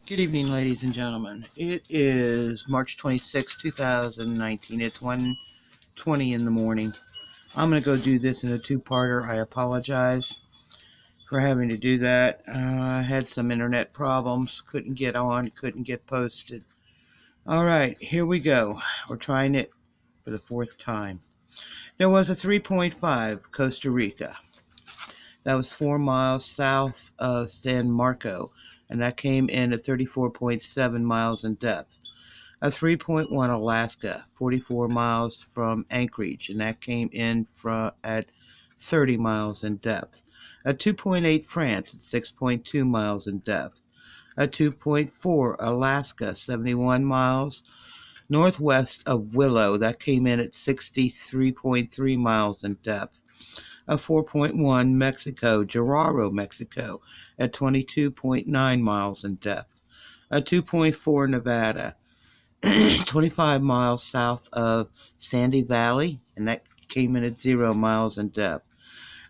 Good evening, ladies and gentlemen. It is March 26, 2019. It's 1:20 in the morning. I'm going to go do this in a two-parter. I apologize for having to do that. I had some internet problems. Couldn't get on, couldn't get posted. All right, here we go. We're trying it for the fourth time. There was a 3.5 Costa Rica. That was 4 miles south of San Marco, and that came in at 34.7 miles in depth. A 3.1 Alaska, 44 miles from Anchorage, and that came in at 30 miles in depth. A 2.8 France at 6.2 miles in depth. A 2.4 Alaska, 71 miles northwest of Willow, that came in at 63.3 miles in depth. A 4.1 Mexico, Guerrero, Mexico, at 22.9 miles in depth. A 2.4 Nevada, 25 miles south of Sandy Valley, and that came in at 0 miles in depth.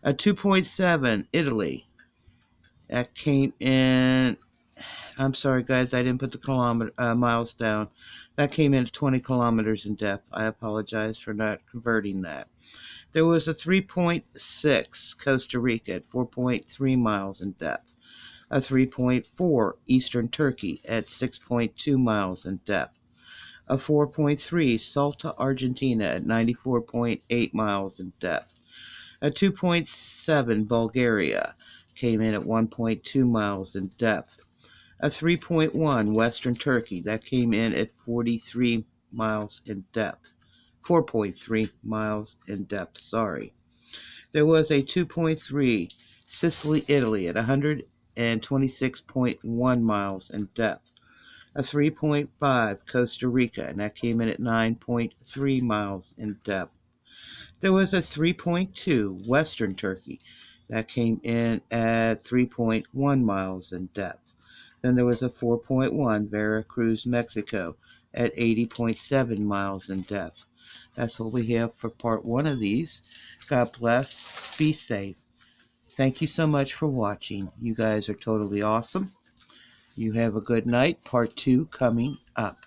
A 2.7 Italy, that came in, I'm sorry guys, I didn't put the miles down. That came in at 20 kilometers in depth. I apologize for not converting that. There was a 3.6 Costa Rica at 4.3 miles in depth. A 3.4 Eastern Turkey at 6.2 miles in depth. A 4.3 Salta, Argentina at 94.8 miles in depth. A 2.7 Bulgaria came in at 1.2 miles in depth. A 3.1 Western Turkey, that came in at 43 miles in depth. 4.3 miles in depth, sorry. There was a 2.3 Sicily, Italy at 126.1 miles in depth. A 3.5 Costa Rica, and that came in at 9.3 miles in depth. There was a 3.2 Western Turkey, that came in at 3.1 miles in depth. Then there was a 4.1 Veracruz, Mexico, at 80.7 miles in depth. That's what we have for part one of these. God bless. Be safe. Thank you so much for watching. You guys are totally awesome. You have a good night. Part two coming up.